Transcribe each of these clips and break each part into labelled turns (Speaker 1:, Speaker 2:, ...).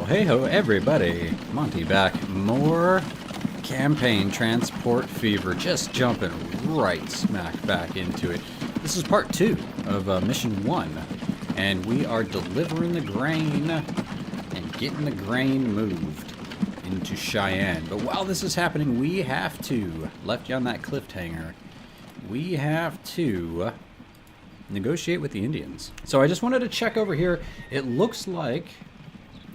Speaker 1: hey ho everybody, Monte back, more campaign transport fever, just jumping right smack back into it. This is part 2 of mission 1, and we are delivering the grain and getting the grain moved into Cheyenne. But while this is happening, we have to, left you on that cliffhanger, we have to negotiate with the Indians. So I just wanted to check over here. It looks like,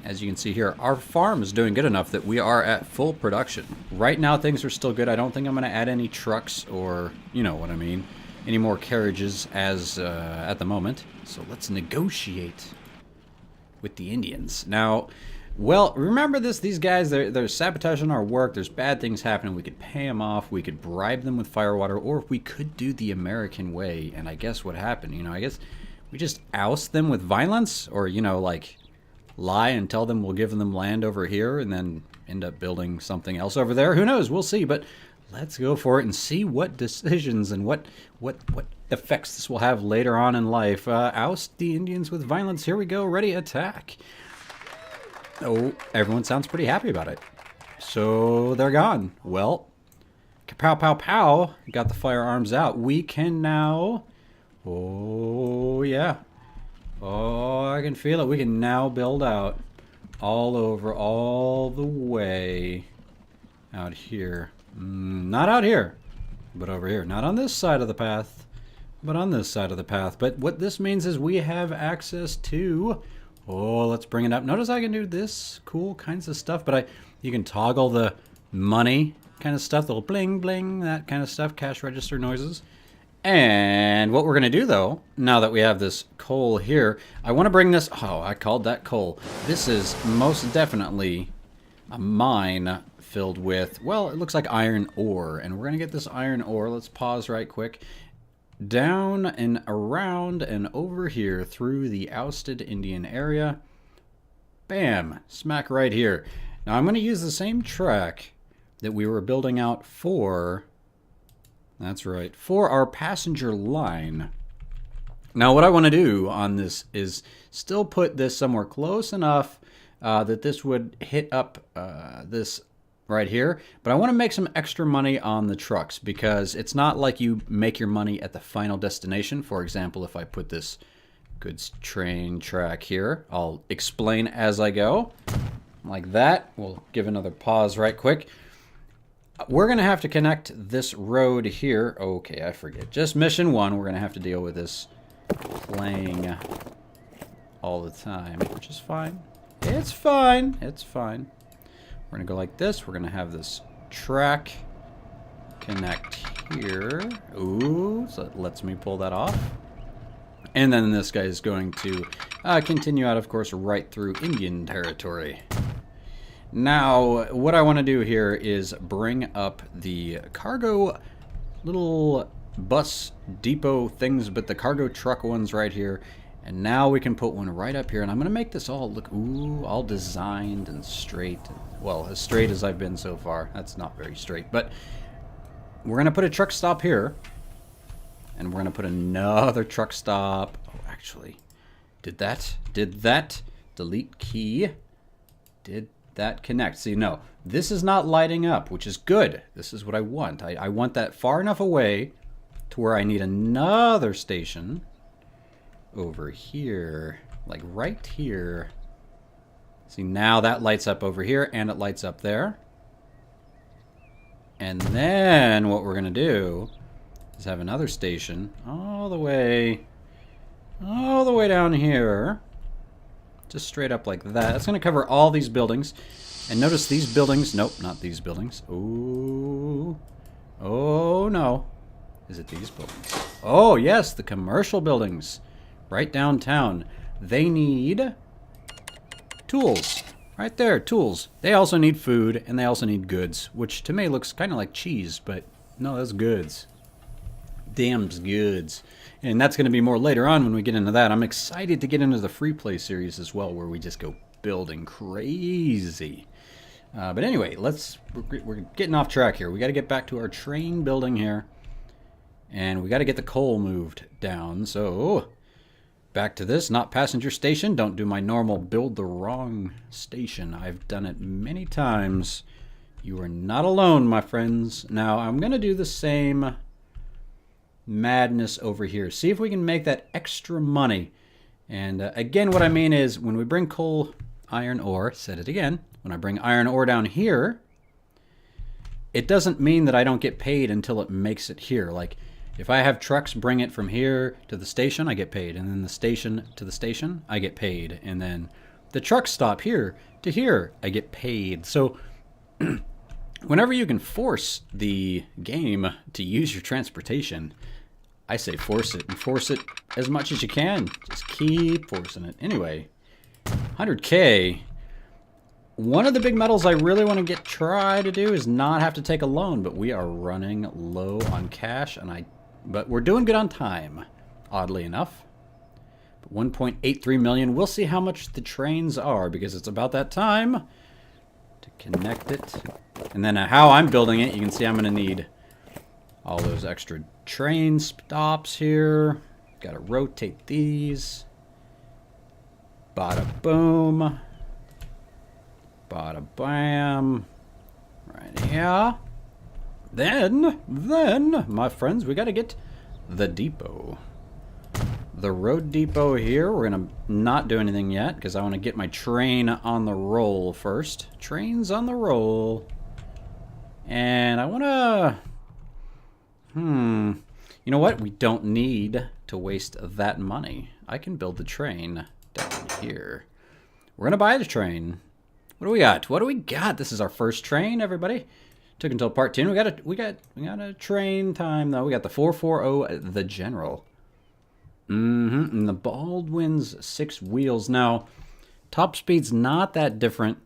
Speaker 1: as you can see here, our farm is doing good enough that we are at full production. Right now things are still good. I don't think I'm going to add any trucks or, you know what I mean, any more carriages as at the moment. So let's negotiate with the Indians. Now, well, remember this, these guys, they're sabotaging our work. There's bad things happening. We could pay them off. We could bribe them with firewater, or we could do the American way. And I guess what happened, you know, I guess we just oust them with violence, or, you know, like lie and tell them we'll give them land over here and then end up building something else over there. Who knows? We'll see. But let's go for it and see what decisions and what effects this will have later on in life. Oust the Indians with violence. Here we go. Ready, attack. Oh, everyone sounds pretty happy about it. So they're gone. Well, kapow, pow, pow. Got the firearms out. We can now... Oh, yeah. Oh, I can feel it. We can now build out all over, all the way out here. Not out here, but over here. Not on this side of the path, but on this side of the path. But what this means is we have access to... Oh, let's bring it up. Notice I can do this cool kinds of stuff, but you can toggle the money kind of stuff, the little bling bling, that kind of stuff, cash register noises. And what we're going to do, though, now that we have this coal here, I want to bring this... Oh, I called that coal. This is most definitely a mine filled with, well, it looks like iron ore. And we're going to get this iron ore. Let's pause right quick. Down and around and over here through the ousted Indian area. Bam! Smack right here. Now I'm going to use the same track that we were building out for... That's right, for our passenger line. Now what I want to do on this is still put this somewhere close enough that this would hit up this right here. But I want to make some extra money on the trucks, because it's not like you make your money at the final destination. For example, if I put this goods train track here, I'll explain as I go. Like that. We'll give another pause right quick. We're going to have to connect this road here. Okay, I forget. Just mission 1, we're going to have to deal with this playing all the time, which is fine. It's fine. It's fine. We're going to go like this. We're going to have this track connect here. Ooh, so it lets me pull that off. And then this guy is going to continue out, of course, right through Indian territory. Now, what I want to do here is bring up the cargo little bus depot things, but the cargo truck ones right here. And now we can put one right up here. And I'm going to make this all look, ooh, all designed and straight. Well, as straight as I've been so far. That's not very straight. But we're going to put a truck stop here. And we're going to put another truck stop. Oh, actually, did that delete key? Did that connect? See, no, this is not lighting up, which is good. This is what I want. I want that far enough away to where I need another station over here, like right here. See, now that lights up over here, and it lights up there. And then what we're going to do is have another station all the way down here. Just straight up like that. It's going to cover all these buildings. And notice these buildings. Nope, not these buildings. Ooh. Oh, no. Is it these buildings? Oh, yes, the commercial buildings. Right downtown. They need tools. Right there, tools. They also need food, and they also need goods, which to me looks kind of like cheese, but no, that's goods. Damn's goods. And that's going to be more later on when we get into that. I'm excited to get into the free play series as well, where we just go building crazy. But anyway, we're getting off track here. We got to get back to our train building here. And we got to get the coal moved down. So Back to this, not passenger station. Don't do my normal build the wrong station. I've done it many times. You are not alone, my friends. Now, I'm going to do the same madness over here. See if we can make that extra money. And again, what I mean is when we bring coal, iron ore, said it again, when I bring iron ore down here, it doesn't mean that I don't get paid until it makes it here. Like, if I have trucks bring it from here to the station, I get paid. And then the station to the station, I get paid. And then the trucks stop here to here, I get paid. So whenever you can force the game to use your transportation, I say force it, and force it as much as you can. Just keep forcing it. Anyway, 100K. One of the big metals I really want to try to do is not have to take a loan, but we are running low on cash, but we're doing good on time, oddly enough. But 1.83 million. We'll see how much the trains are, because it's about that time to connect it. And then how I'm building it, you can see I'm going to need all those extra train stops here. Got to rotate these. Bada boom. Bada bam. Right here. Then, my friends, we got to get the depot. The road depot here. We're going to not do anything yet because I want to get my train on the roll first. Train's on the roll. And I want to... You know what? We don't need to waste that money. I can build the train down here. We're going to buy the train. What do we got? What do we got? This is our first train, everybody. Took until part 2. We got a train time though. We got the 440, the General. And the Baldwin's 6 wheels. Now, top speed's not that different.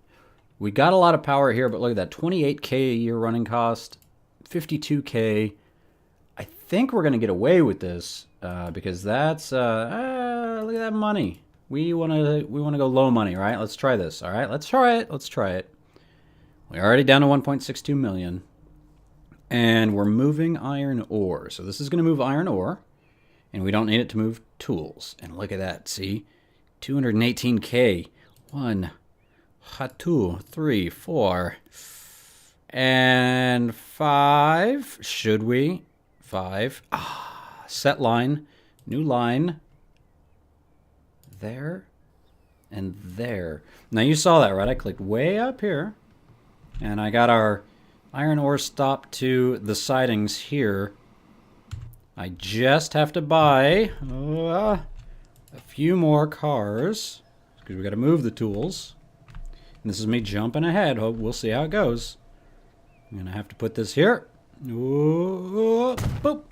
Speaker 1: We got a lot of power here, but look at that, 28K a year running cost, 52K. I think we're gonna get away with this because that's look at that money. We wanna go low money, right? Let's try this. All right, let's try it. We're already down to 1.62 million, and we're moving iron ore. So this is gonna move iron ore, and we don't need it to move tools. And look at that. See, 218K. 1, 2, 3, 4, and 5. Should we? 5. Set line, new line. There and there. Now you saw that, right? I clicked way up here and I got our iron ore stopped to the sidings here. I just have to buy a few more cars because we got to move the tools. And this is me jumping ahead. We'll see how it goes. I'm going to have to put this here. Ooh, boop.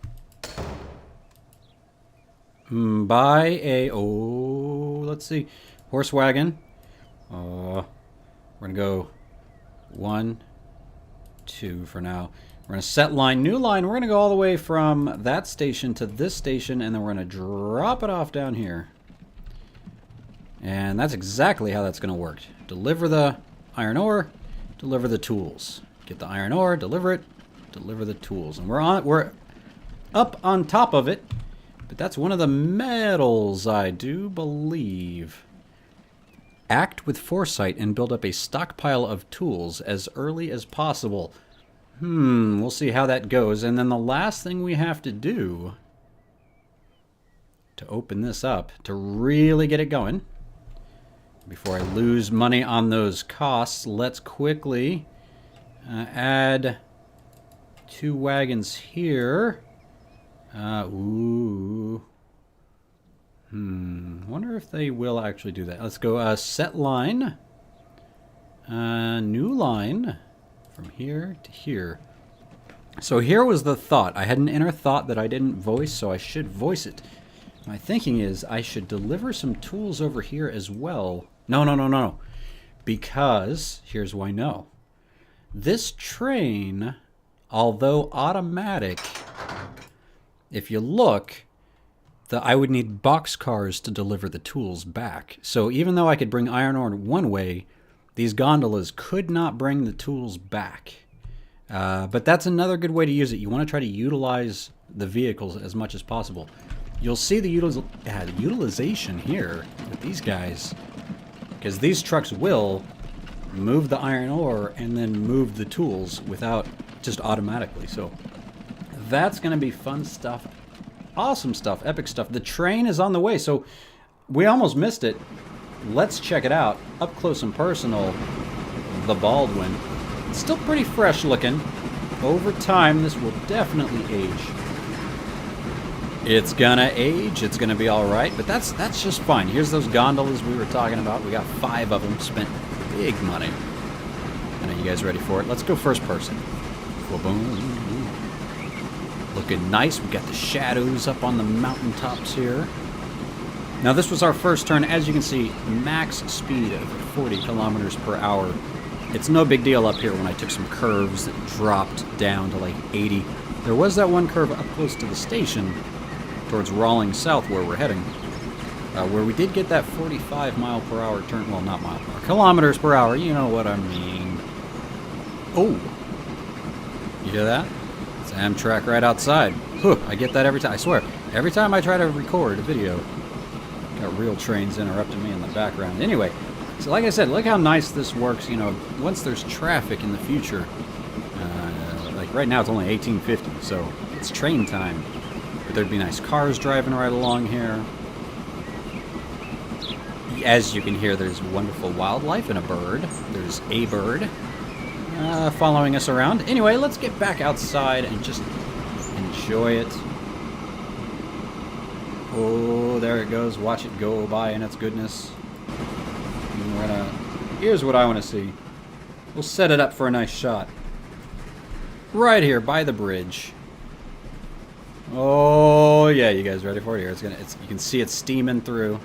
Speaker 1: Buy a, let's see, horse wagon. We're going to go 1, 2 for now. We're going to set line, new line. We're going to go all the way from that station to this station, and then we're going to drop it off down here. And that's exactly how that's going to work. Deliver the iron ore, deliver the tools. Get the iron ore, deliver it, deliver the tools. And we're up on top of it. But that's one of the metals, I do believe. Act with foresight and build up a stockpile of tools as early as possible. We'll see how that goes. And then the last thing we have to do to open this up, to really get it going, before I lose money on those costs, let's quickly add 2 wagons here. Wonder if they will actually do that. Let's go set line. New line from here to here. So here was the thought. I had an inner thought that I didn't voice, so I should voice it. My thinking is I should deliver some tools over here as well. No. Because, here's why no. This train, although automatic, if you look, I would need boxcars to deliver the tools back. So even though I could bring iron ore one way, these gondolas could not bring the tools back. But that's another good way to use it. You want to try to utilize the vehicles as much as possible. you'll see the utilization here with these guys, because these trucks will move the iron ore and then move the tools without just automatically. So that's going to be fun stuff, awesome stuff, epic stuff. The train is on the way, so we almost missed it. Let's check it out up close and personal. The Baldwin, it's still pretty fresh looking. Over time, this will definitely age. It's gonna age, it's gonna be all right, but that's just fine. Here's those gondolas we were talking about. We got 5 of them, spent big money. And are you guys ready for it? Let's go first person. Boom. Looking nice. We got the shadows up on the mountaintops here. Now this was our first turn. As you can see, max speed of 40 kilometers per hour. It's no big deal up here when I took some curves that dropped down to like 80. There was that one curve up close to the station towards Rawlings South where we're heading, where we did get that 45 mile per hour turn. Well, not mile per hour, kilometers per hour. You know what I mean. Oh, you hear that? It's Amtrak right outside. Whew, I get that every time. I swear, every time I try to record a video, got real trains interrupting me in the background. Anyway, so like I said, look how nice this works. You know, once there's traffic in the future, like right now it's only 1850, so it's train time. But there'd be nice cars driving right along here. As you can hear, there's wonderful wildlife and a bird. There's a bird following us around. Anyway, let's get back outside and just enjoy it. Oh, there it goes. Watch it go by in its goodness. Here's what I want to see. We'll set it up for a nice shot. Right here by the bridge. Oh yeah, you guys ready for it? Here, you can see it steaming through.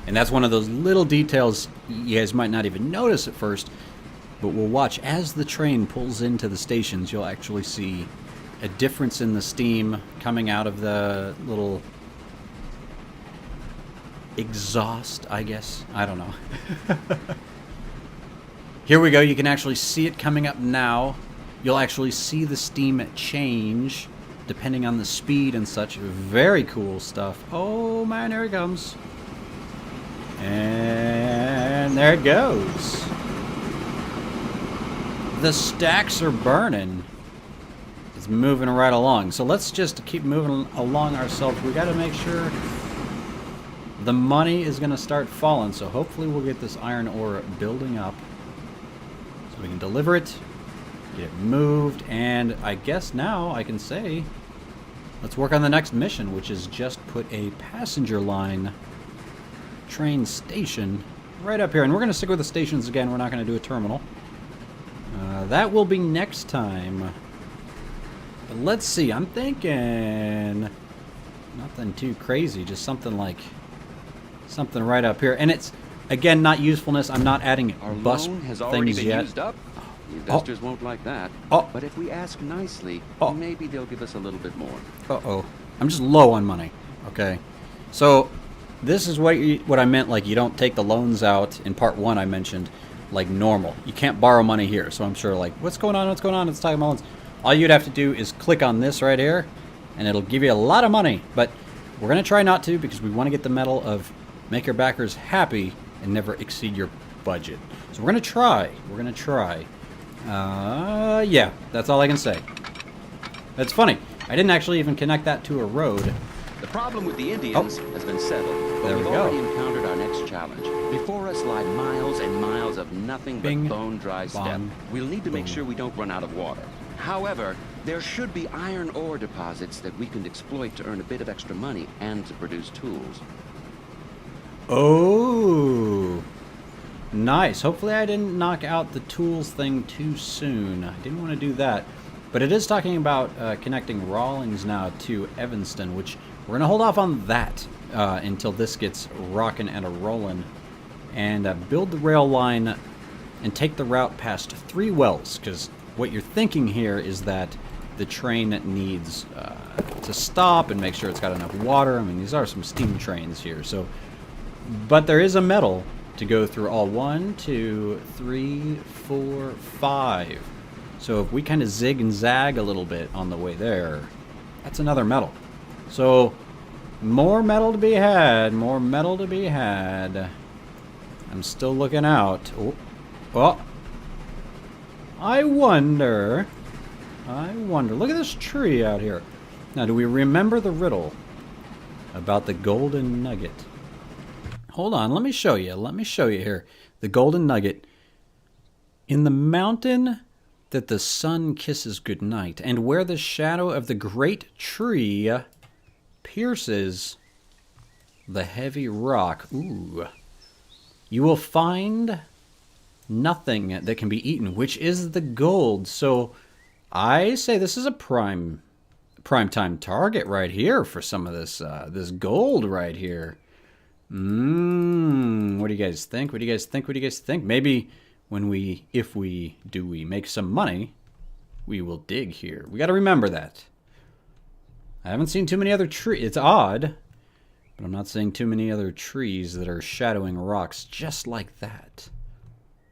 Speaker 1: And that's one of those little details you guys might not even notice at first, but we'll watch as the train pulls into the stations. You'll actually see a difference in the steam coming out of the little exhaust, I guess. I don't know. Here we go. You can actually see it coming up now. You'll actually see the steam change depending on the speed and such. Very cool stuff. Oh man, here it comes. And there it goes. The stacks are burning. It's moving right along. So let's just keep moving along ourselves. We got to make sure the money is going to start falling. So hopefully we'll get this iron ore building up so we can deliver it, get it moved, and I guess now I can say let's work on the next mission, which is just put a passenger line train station right up here. And we're going to stick with the stations again. We're not going to do a terminal. That will be next time. But let's see. I'm thinking nothing too crazy. Just something right up here. And it's, again, not usefulness. I'm not adding
Speaker 2: Our
Speaker 1: bus
Speaker 2: loan has already
Speaker 1: things
Speaker 2: been
Speaker 1: yet.
Speaker 2: used up. The investors won't like that. But if we ask nicely, maybe they'll give us a little bit more.
Speaker 1: Uh-oh. I'm just low on money. Okay. So this is what I meant, like you don't take the loans out. In part 1 I mentioned, like normal. You can't borrow money here. So I'm sure like, what's going on? It's talking about loans. All you'd have to do is click on this right here, and it'll give you a lot of money. But we're going to try not to, because we want to get the medal of make your backers happy and never exceed your budget. So we're going to try. Yeah, that's all I can say. That's funny. I didn't actually even connect that to a road.
Speaker 2: The problem with the Indians has been settled, but we've already encountered our next challenge. Before us lie miles and miles of nothing but bone-dry steppe. We'll need to make sure we don't run out of water. However, there should be iron ore deposits that we can exploit to earn a bit of extra money and to produce tools.
Speaker 1: Oh, nice. Hopefully I didn't knock out the tools thing too soon. I didn't want to do that. But it is talking about connecting Rawlings now to Evanston, which we're going to hold off on that until this gets rocking and a-rolling. And build the rail line and take the route past 3 wells, because what you're thinking here is that the train needs to stop and make sure it's got enough water. I mean, these are some steam trains here, so... But there is a metal to go through all 1, 2, 3, 4, 5. So if we kind of zig and zag a little bit on the way there, that's another metal. So More metal to be had. More metal to be had. I'm still looking out. Oh. Oh. I wonder. Look at this tree out here. Now, do we remember the riddle about the golden nugget? Hold on. Let me show you. Let me show you here. The golden nugget. In the mountain that the sun kisses goodnight, and where the shadow of the great tree pierces the heavy rock, ooh, you will find nothing that can be eaten, which is the gold. So I say this is a prime time target right here for some of this this gold right here. What do you guys think? What do you guys think? What do you guys think? Maybe when if we make some money, we will dig here. We got to remember that. I haven't seen too many other trees. It's odd, but I'm not seeing too many other trees that are shadowing rocks just like that.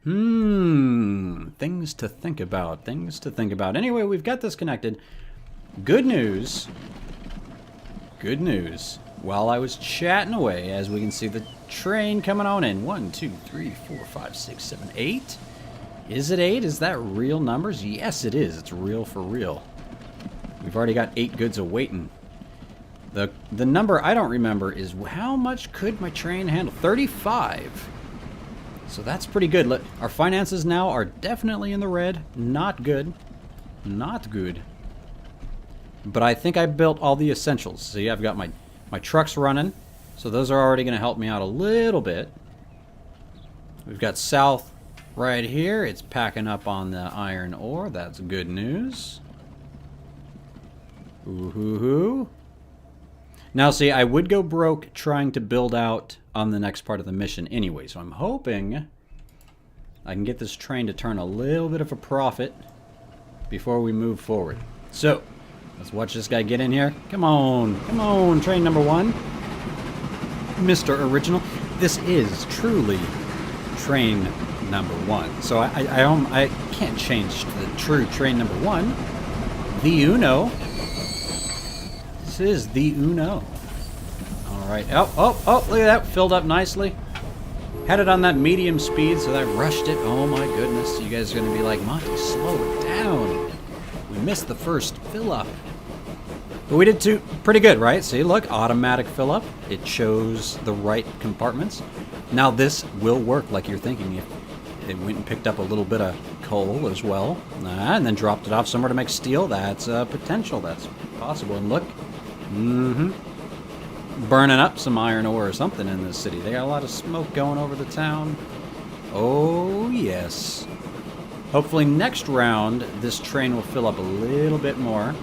Speaker 1: Things to think about. Things to think about. Anyway, we've got this connected. Good news. Good news. While I was chatting away, as we can see the train coming on in. 1, 2, 3, 4, 5, 6, 7, 8. Is it 8? Is that real numbers? Yes, it is. It's real for real. We've already got 8 goods awaiting. The number I don't remember is how much could my train handle? 35. So that's pretty good. Look, our finances now are definitely in the red. Not good. Not good. But I think I built all the essentials. See, I've got my trucks running. So those are already going to help me out a little bit. We've got south right here. It's packing up on the iron ore. That's good news. Ooh-hoo-hoo. Now, see, I would go broke trying to build out on the next part of the mission anyway. So I'm hoping I can get this train to turn a little bit of a profit before we move forward. So, let's watch this guy get in here. Come on, train number 1. Mr. Original. This is truly train number 1. So I can't change the true train number 1. The Uno. This is the Uno. Alright. Oh, look at that. Filled up nicely. Had it on that medium speed, so I rushed it. Oh my goodness. You guys are going to be like, Monty, slow it down. We missed the first fill up. But we did pretty good, right? See, look, automatic fill up. It shows the right compartments. Now this will work like you're thinking. If it went and picked up a little bit of coal as well, and then dropped it off somewhere to make steel, that's potential. That's possible. And look, burning up some iron ore or something in this city. They got a lot of smoke going over the town. Oh, yes. Hopefully next round, this train will fill up a little bit more.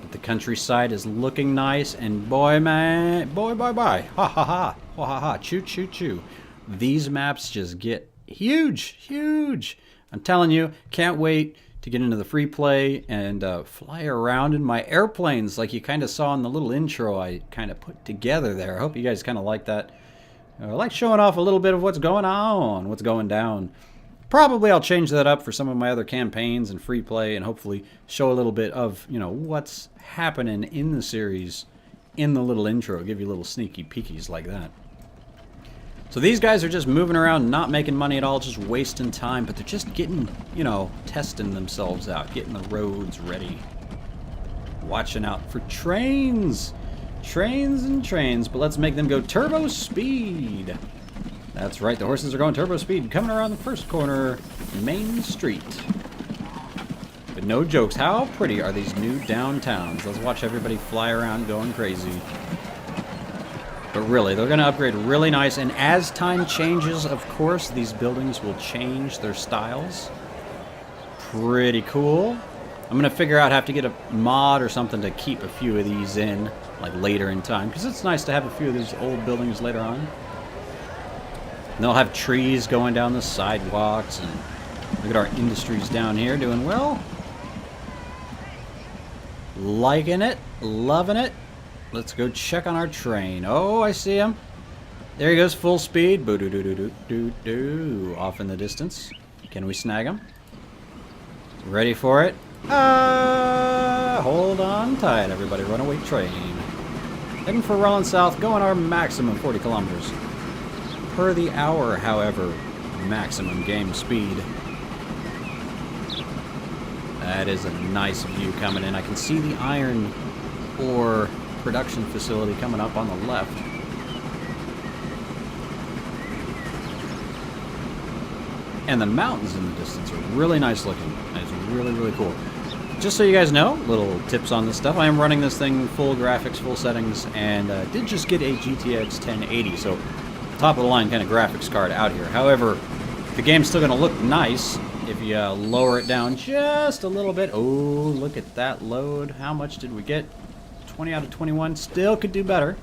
Speaker 1: But the countryside is looking nice, and boy, ha ha ha, ha ha, choo choo choo. These maps just get huge. I'm telling you, can't wait to get into the free play and fly around in my airplanes like you kind of saw in the little intro I kind of put together there. I hope you guys kind of like that. I like showing off a little bit of what's going on, what's going down. Probably I'll change that up for some of my other campaigns and free play and hopefully show a little bit of, what's happening in the series in the little intro. Give you little sneaky peekies like that. So these guys are just moving around, not making money at all, just wasting time, but they're just getting, testing themselves out, getting the roads ready. Watching out for trains. Trains and trains, but let's make them go turbo speed. That's right, the horses are going turbo speed, coming around the first corner, Main Street. But no jokes, how pretty are these new downtowns? Let's watch everybody fly around going crazy. But really, they're going to upgrade really nice. And as time changes, of course, these buildings will change their styles. Pretty cool. I'm going to figure out, have to get a mod or something to keep a few of these in, like later in time. Because it's nice to have a few of these old buildings later on. And they'll have trees going down the sidewalks. And look at our industries down here doing well. Liking it. Loving it. Let's go check on our train. Oh, I see him. There he goes, full speed. Boo-doo-doo-doo-doo-doo. Off in the distance. Can we snag him? Ready for it? Hold on tight, everybody. Runaway train. Heading for Rollin South, going our maximum 40 kilometers per the hour, however, maximum game speed. That is a nice view coming in. I can see the iron ore production facility coming up on the left. And the mountains in the distance are really nice looking. It's really, really cool. Just so you guys know, little tips on this stuff. I am running this thing full graphics, full settings, and did just get a GTX 1080, so top of the line kind of graphics card out here. However, the game's still going to look nice if you lower it down just a little bit. Oh, look at that load. How much did we get? 20 out of 21. Still could do better.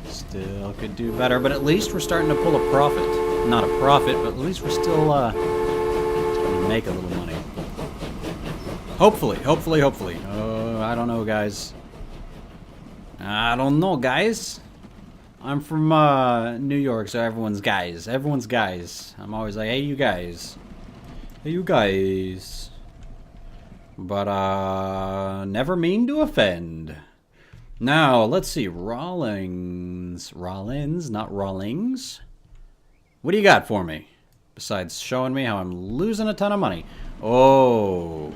Speaker 1: Still could do better, but at least we're starting to pull a profit. Not a profit, but at least we're still starting to make a little money. Hopefully, hopefully, hopefully. I don't know, guys. I don't know, guys. I'm from New York, so everyone's guys. Everyone's guys. I'm always like, hey, you guys. Hey, you guys. But, never mean to offend. Now, let's see. Rollins, not Rawlings. What do you got for me? Besides showing me how I'm losing a ton of money. Oh,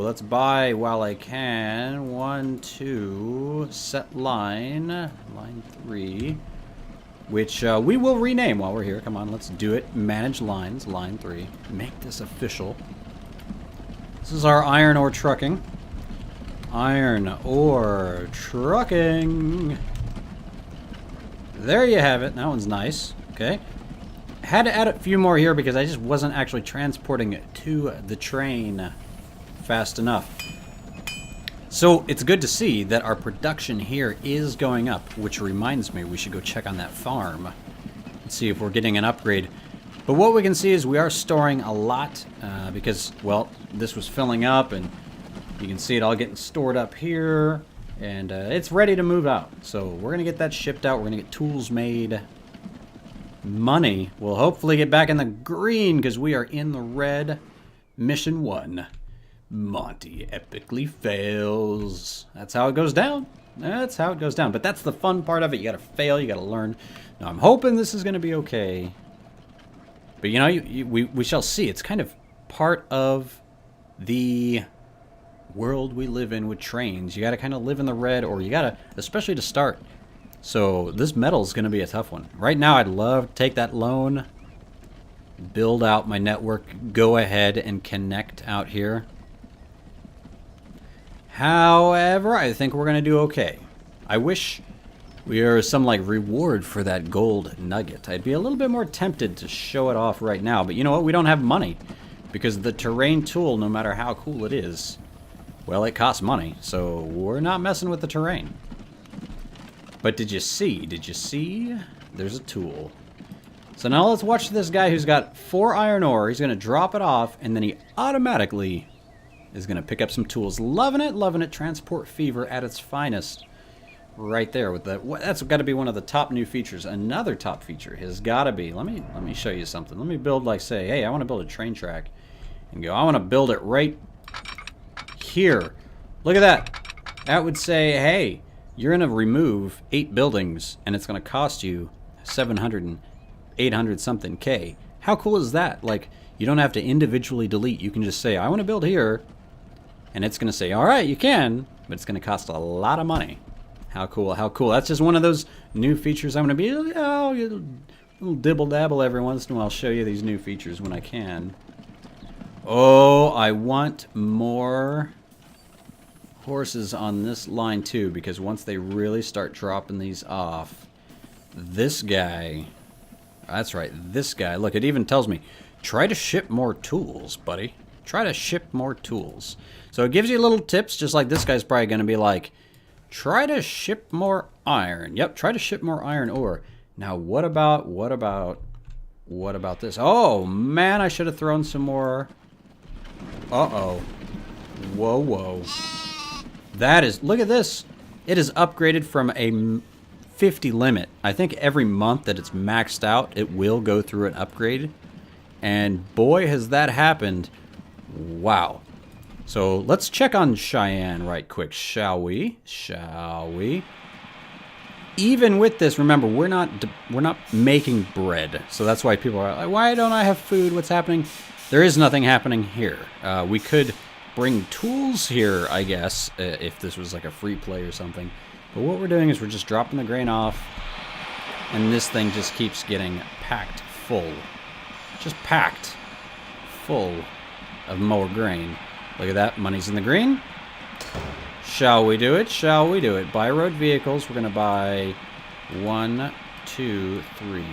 Speaker 1: let's buy while I can. 1, 2, set line. Line 3. Which we will rename while we're here. Come on, let's do it. Manage lines, line 3. Make this official. This is our iron ore trucking. Iron ore trucking. There you have it. That one's nice. Okay. Had to add a few more here because I just wasn't actually transporting it to the train fast enough. So it's good to see that our production here is going up, which reminds me we should go check on that farm and see if we're getting an upgrade. But what we can see is we are storing a lot because, well, this was filling up, and you can see it all getting stored up here, and it's ready to move out. So we're going to get that shipped out. We're going to get tools made. Money will hopefully get back in the green because we are in the red. Mission 1. Monte epically fails. That's how it goes down. That's how it goes down. But that's the fun part of it. You got to fail. You got to learn. Now, I'm hoping this is going to be okay. But, you know, we shall see. It's kind of part of the world we live in with trains. You got to kind of live in the red, or you got to, especially to start. So this metal is going to be a tough one. Right now, I'd love to take that loan, build out my network, go ahead and connect out here. However, I think we're going to do okay. I wish we are some like reward for that gold nugget. I'd be a little bit more tempted to show it off right now, but you know what? We don't have money because the terrain tool, no matter how cool it is, well, it costs money, so we're not messing with the terrain. But did you see? There's a tool. So now let's watch this guy who's got 4 iron ore. He's going to drop it off, and then he automatically is going to pick up some tools. Loving it, loving it. Transport fever at its finest. Right there with that. That's got to be one of the top new features. Another top feature has got to be. Let me show you something. Let me build, like, say, hey, I want to build a train track, and go. I want to build it right here. Look at that. That would say, hey, you're going to remove 8 buildings, and it's going to cost you 700 and 800 something K. How cool is that? Like, you don't have to individually delete. You can just say, I want to build here, and it's going to say, all right, you can, but it's going to cost a lot of money. How cool, how cool. That's just one of those new features I'm going to be, oh, a little dibble-dabble every once in a while. I'll show you these new features when I can. Oh, I want more horses on this line too, because once they really start dropping these off, this guy, that's right, this guy, look, it even tells me, try to ship more tools, buddy. Try to ship more tools. So it gives you little tips, just like this guy's probably going to be like, try to ship more iron. Yep, try to ship more iron ore. Now, what about this? Oh, man, I should have thrown some more. Uh-oh. Whoa, whoa. That is, look at this. It is upgraded from a 50 limit. I think every month that it's maxed out, it will go through an upgrade. And boy, has that happened. Wow. So let's check on Cheyenne right quick, shall we? Shall we? Even with this, remember, we're not making bread. So that's why people are like, why don't I have food? What's happening? There is nothing happening here. We could bring tools here, I guess, if this was like a free play or something. But what we're doing is we're just dropping the grain off, and this thing just keeps getting packed full. Just packed full of more grain. Look at that. Money's in the green. Shall we do it? Shall we do it? Buy road vehicles. We're going to buy 1, 2, 3.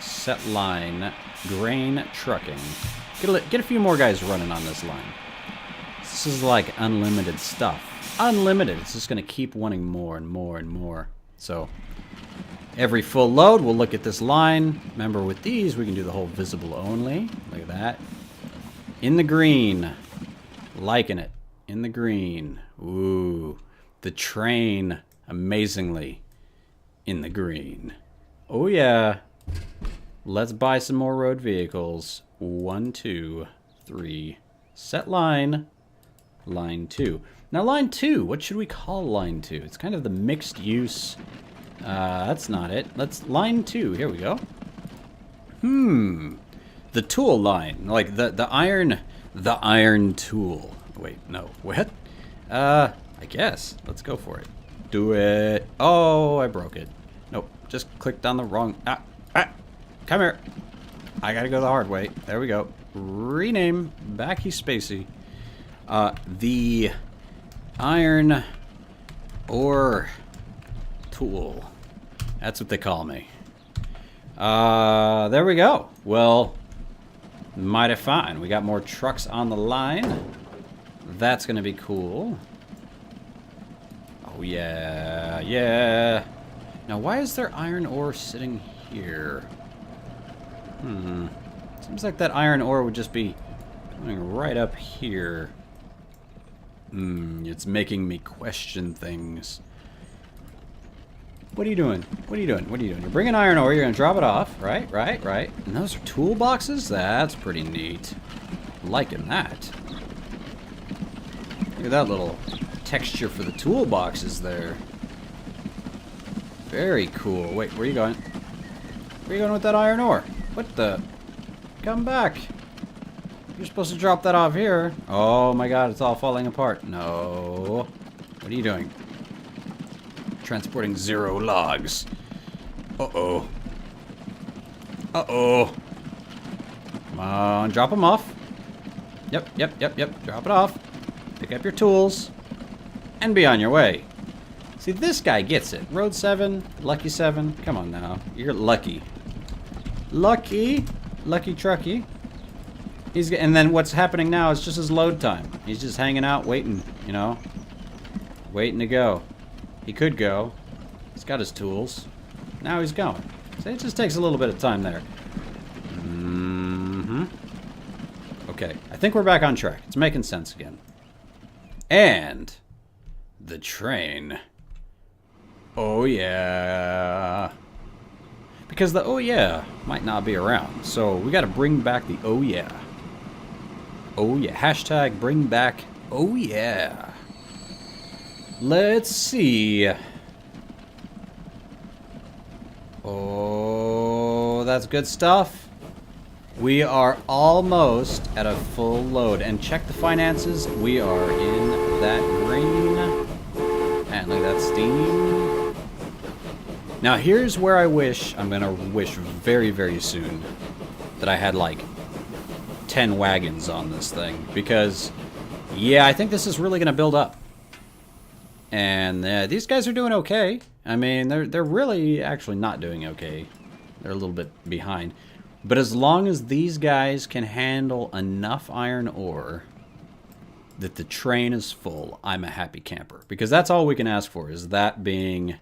Speaker 1: Set line. Grain trucking. Get a few more guys running on this line. This is like unlimited stuff. Unlimited. It's just going to keep wanting more and more and more. So every full load, we'll look at this line. Remember, with these, we can do the whole visible only. Look at that. In the green. Liking it. In the green. Ooh. The train, amazingly, in the green. Oh, yeah. Let's buy some more road vehicles. 1, 2, 3. Set line. Line 2. Now, line 2, what should we call line 2? It's kind of the mixed use. That's not it. Let's line 2. Here we go. The tool line. Like the iron tool. Wait, no. What? I guess. Let's go for it. Do it. Oh, I broke it. Nope. Just clicked on the wrong... Come here. I gotta go the hard way. There we go. Rename. Backy Spacey. The iron ore tool. That's what they call me. There we go. Well, mighty fine. We got more trucks on the line. That's gonna be cool. Oh yeah, yeah. Now why is there iron ore sitting here? Seems like that iron ore would just be going right up here. It's making me question things. What are you doing? What are you doing? What are you doing? You're bringing iron ore, you're gonna drop it off, right? Right, right. And those are toolboxes? That's pretty neat. I'm liking that. Look at that little texture for the toolboxes there. Very cool. Wait, where are you going? Where are you going with that iron ore? What the? Come back. You're supposed to drop that off here. Oh my god, it's all falling apart. No. What are you doing? Transporting 0 logs. Uh-oh. Uh-oh. Come on, drop them off. Yep. Drop it off. Pick up your tools. And be on your way. See, this guy gets it. Road 7, Lucky 7. Come on now. You're lucky. Lucky. Lucky Trucky. And then what's happening now is just his load time. He's just hanging out, waiting, you know. Waiting to go. He could go. He's got his tools. Now he's going. So it just takes a little bit of time there. Okay, I think we're back on track. It's making sense again. And the train. Oh yeah. Because the oh yeah might not be around. So we got to bring back the oh yeah. Oh yeah. Hashtag bring back oh yeah. Let's see. Oh, that's good stuff. We are almost at a full load. And check the finances. We are in that green. And look at that steam. Now here's where I wish, I'm going to wish very, very soon that I had like 10 wagons on this thing. Because, yeah, I think this is really going to build up. And these guys are doing okay. I mean, they're really actually not doing okay. They're a little bit behind. But as long as these guys can handle enough iron ore that the train is full, I'm a happy camper. Because that's all we can ask for, is that being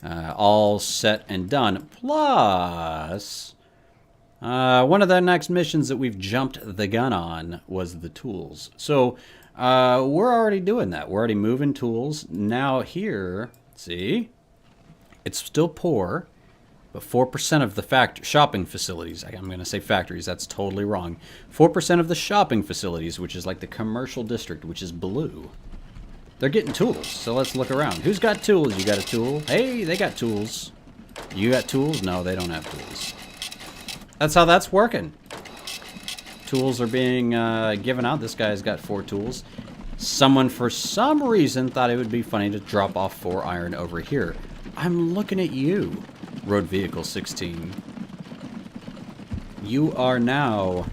Speaker 1: all set and done. Plus, one of the next missions that we've jumped the gun on was the tools. So we're already doing that. We're already moving tools. Now here, see, it's still poor. But 4% of the shopping facilities, I'm going to say factories, that's totally wrong. 4% of the shopping facilities, which is like the commercial district, which is blue, they're getting tools. So let's look around. Who's got tools? You got a tool? Hey, they got tools. You got tools? No, they don't have tools. That's how that's working. Tools are being given out. This guy's got 4 tools. Someone, for some reason, thought it would be funny to drop off 4 iron over here. I'm looking at you, Road Vehicle 16. You are now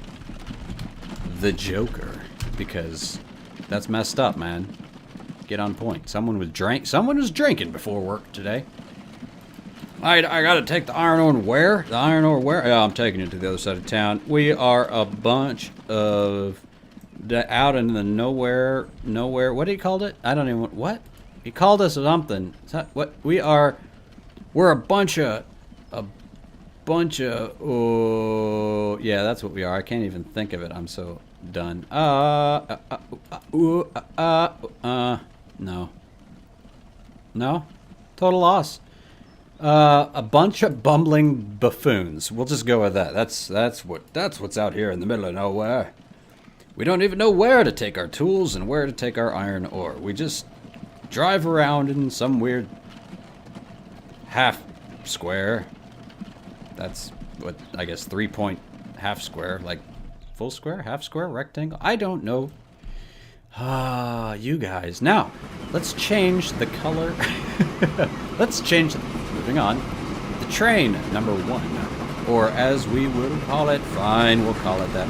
Speaker 1: the Joker, because that's messed up, man. Get on point. Someone was drinking before work today. I gotta take the iron ore where? The iron ore where? Yeah, I'm taking it to the other side of town. We are a bunch of out in the nowhere. What he called it? I don't even. What? He called us something. What? We're a bunch of. Oh, yeah, that's what we are. I can't even think of it. I'm so done. No. No. Total loss. A bunch of bumbling buffoons. We'll just go with that. That's what's out here in the middle of nowhere. We don't even know where to take our tools and where to take our iron ore. We just drive around in some weird half square. That's what, I guess, 3-point half square, like full square, half square, rectangle. I don't know. You guys. Now, let's change the color. Moving on. The train number 1, or as we will call it, fine, we'll call it that,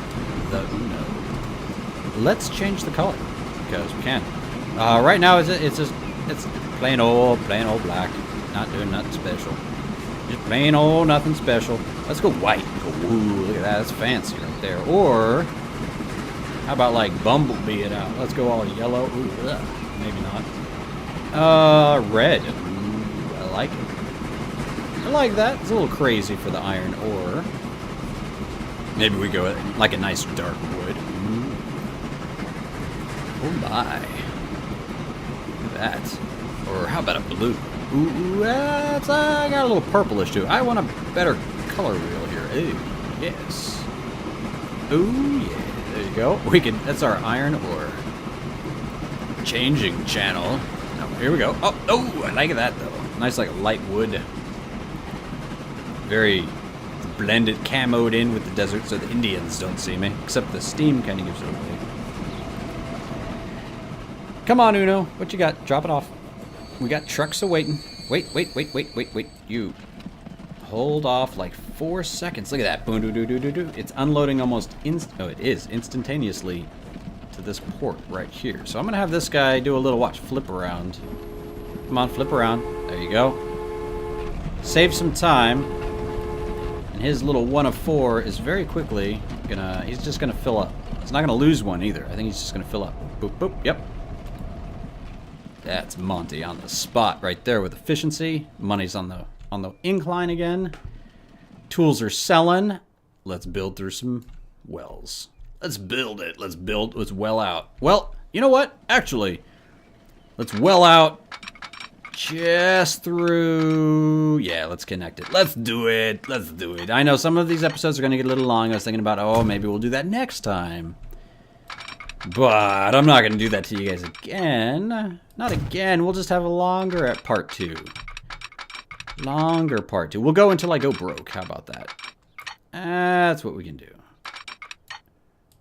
Speaker 1: the Uno. Let's change the color, because we can. Right now, it's plain old black. Not doing nothing special. Just plain old nothing special. Let's go white. Ooh, look at that. That's fancy right there. Or, how about like Bumblebee it out? Let's go all yellow. Ooh, ugh, maybe not. Red. Ooh, I like it. I like that. It's a little crazy for the iron ore. Maybe we go with like a nice dark wood. Ooh. Oh my. Look at that. Or how about a blue? Ooh, that's, I got a little purplish too. I want a better color wheel here. Ooh, yes. Ooh, yeah. There you go. That's our iron ore. Changing channel. Oh, here we go. Oh, I like that though. Nice, like light wood. Very blended, camoed in with the desert so the Indians don't see me. Except the steam kind of gives it away. Come on, Uno. What you got? Drop it off. We got trucks awaiting. Wait. You hold off like 4 seconds. Look at that. Boom, do. It's unloading almost it is instantaneously to this port right here. So I'm gonna have this guy do a little flip around. Come on, flip around. There you go. Save some time. And his little 1 of 4 is very quickly he's just gonna fill up. He's not gonna lose one either. I think he's just gonna fill up. Boop, boop, yep. That's Monte on the spot right there with efficiency. Money's on the incline again. Tools are selling. Let's build through some wells. Let's build it. Let's well out. Well, you know what? Actually, let's well out just through. Yeah, let's connect it. Let's do it. I know some of these episodes are going to get a little long. I was thinking about, maybe we'll do that next time. But I'm not going to do that to you guys again. Not again. We'll just have a longer at part 2. Longer part 2. We'll go until I go broke. How about that? That's what we can do.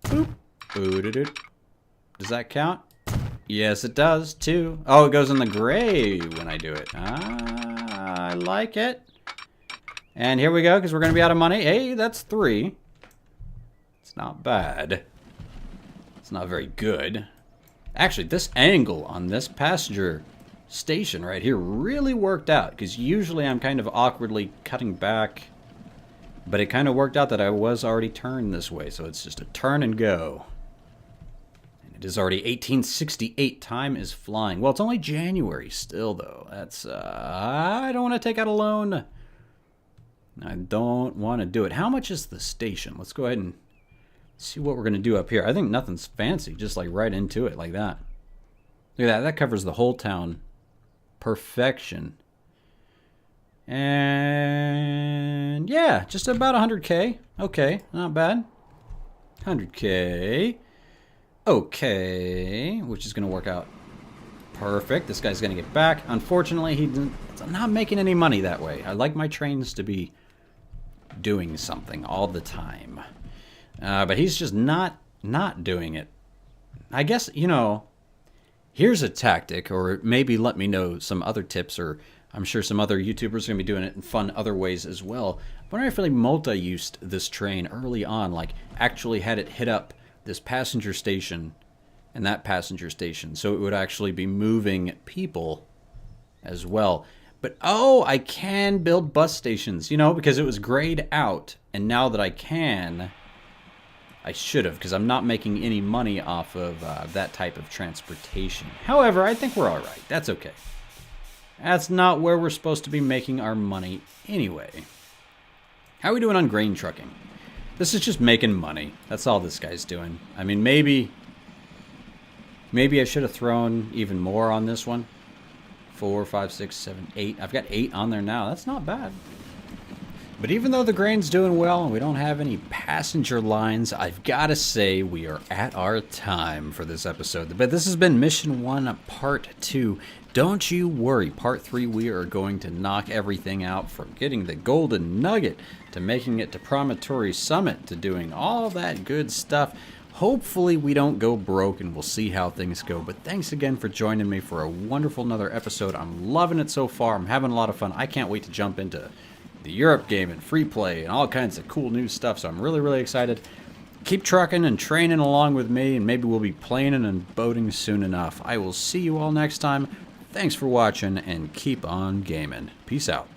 Speaker 1: Boop. Boop-a-doop. Does that count? Yes, it does, too. Oh, it goes in the gray when I do it. I like it. And here we go, because we're going to be out of money. Hey, that's 3. It's not bad. Not very good. Actually, this angle on this passenger station right here really worked out, because usually I'm kind of awkwardly cutting back, but it kind of worked out that I was already turned this way, so it's just a turn and go. And it is already 1868. Time is flying. Well, it's only January still, though. That's I don't want to take out a loan. I don't want to do it. How much is the station? Let's go ahead and see what we're going to do up here. I think nothing's fancy, just like right into it like that. Look at that. That covers the whole town. Perfection. And yeah, just about 100K. Okay, not bad. 100K. Okay, which is going to work out perfect. This guy's going to get back. Unfortunately, he's not making any money that way. I like my trains to be doing something all the time. But he's just not doing it. I guess, you know, here's a tactic, or maybe let me know some other tips, or I'm sure some other YouTubers are going to be doing it in fun other ways as well. I wonder if like Monte used this train early on, like actually had it hit up this passenger station and that passenger station, so it would actually be moving people as well. But oh, I can build bus stations, you know, because it was grayed out, and now that I can, I should have, because I'm not making any money off of that type of transportation. However, I think we're all right. That's okay. That's not where we're supposed to be making our money anyway. How are we doing on grain trucking? This is just making money. That's all this guy's doing. I mean, maybe I should have thrown even more on this one. 4, 5, 6, 7, 8. I've got 8 on there now. That's not bad. But even though the grain's doing well and we don't have any passenger lines, I've got to say we are at our time for this episode. But this has been Mission 1 Part 2. Don't you worry. Part 3, we are going to knock everything out, from getting the golden nugget to making it to Promontory Summit to doing all that good stuff. Hopefully we don't go broke, and we'll see how things go. But thanks again for joining me for a wonderful another episode. I'm loving it so far. I'm having a lot of fun. I can't wait to jump into the Europe game and free play and all kinds of cool new stuff. So I'm really, really excited. Keep trucking and training along with me, and maybe we'll be planing and boating soon enough. I will see you all next time. Thanks for watching, and keep on gaming. Peace out.